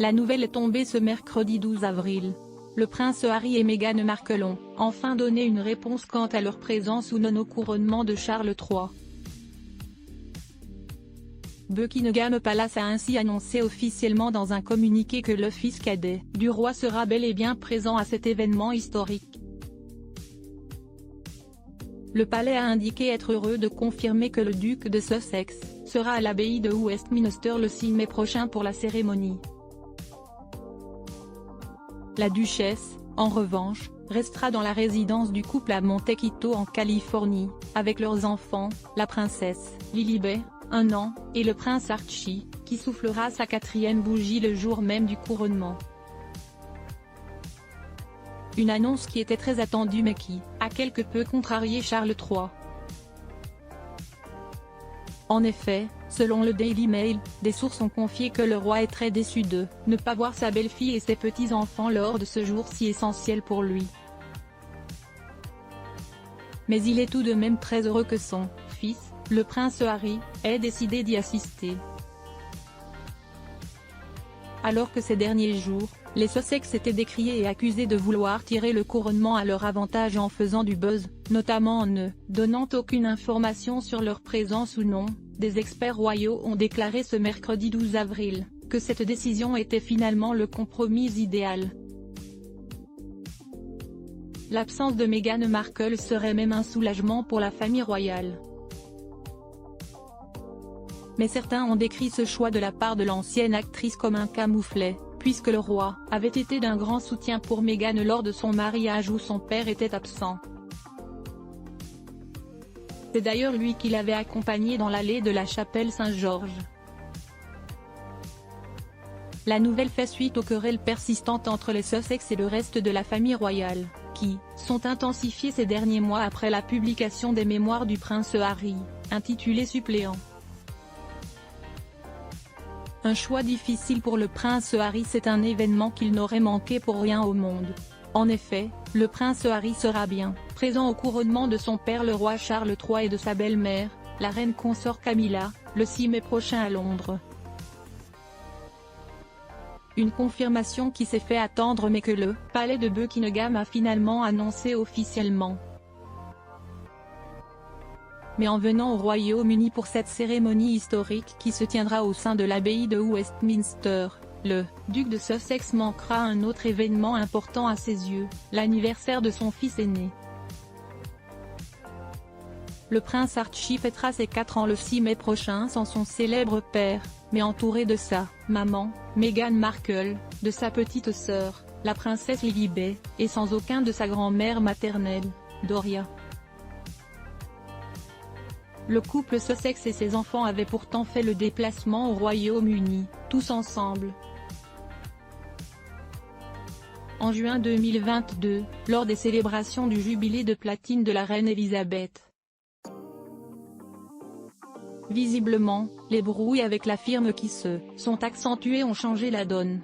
La nouvelle est tombée ce mercredi 12 avril. Le prince Harry et Meghan Markle ont enfin donné une réponse quant à leur présence ou non au couronnement de Charles III. Buckingham Palace a ainsi annoncé officiellement dans un communiqué que le fils cadet du roi sera bel et bien présent à cet événement historique. Le palais a indiqué être heureux de confirmer que le duc de Sussex sera à l'abbaye de Westminster le 6 mai prochain pour la cérémonie. La duchesse, en revanche, restera dans la résidence du couple à Montecito en Californie, avec leurs enfants, la princesse Lilibet, 1 an, et le prince Archie, qui soufflera sa 4e bougie le jour même du couronnement. Une annonce qui était très attendue mais qui a quelque peu contrarié Charles III. En effet, selon le Daily Mail, des sources ont confié que le roi est très déçu de ne pas voir sa belle-fille et ses petits-enfants lors de ce jour si essentiel pour lui. Mais il est tout de même très heureux que son fils, le prince Harry, ait décidé d'y assister. Alors que ces derniers jours, les Sussex étaient décriés et accusés de vouloir tirer le couronnement à leur avantage en faisant du buzz, notamment en ne donnant aucune information sur leur présence ou non, des experts royaux ont déclaré ce mercredi 12 avril, que cette décision était finalement le compromis idéal. L'absence de Meghan Markle serait même un soulagement pour la famille royale. Mais certains ont décrit ce choix de la part de l'ancienne actrice comme un camouflet, puisque le roi avait été d'un grand soutien pour Meghan lors de son mariage où son père était absent. C'est d'ailleurs lui qui l'avait accompagnée dans l'allée de la chapelle Saint-Georges. La nouvelle fait suite aux querelles persistantes entre les Sussex et le reste de la famille royale, qui sont intensifiées ces derniers mois après la publication des mémoires du prince Harry, intitulées Suppléant. Un choix difficile pour le prince Harry, c'est un événement qu'il n'aurait manqué pour rien au monde. En effet, le prince Harry sera bien présent au couronnement de son père le roi Charles III et de sa belle-mère, la reine consort Camilla, le 6 mai prochain à Londres. Une confirmation qui s'est fait attendre mais que le palais de Buckingham a finalement annoncé officiellement. Mais en venant au Royaume-Uni pour cette cérémonie historique qui se tiendra au sein de l'abbaye de Westminster, le duc de Sussex manquera un autre événement important à ses yeux, l'anniversaire de son fils aîné. Le prince Archie fêtera ses 4 ans le 6 mai prochain sans son célèbre père, mais entouré de sa maman, Meghan Markle, de sa petite sœur, la princesse Lilibet, et sans aucun de sa grand-mère maternelle, Doria. Le couple Sussex et ses enfants avaient pourtant fait le déplacement au Royaume-Uni, tous ensemble. En juin 2022, lors des célébrations du jubilé de platine de la reine Elisabeth. Visiblement, les brouilles avec la firme qui se sont accentuées ont changé la donne.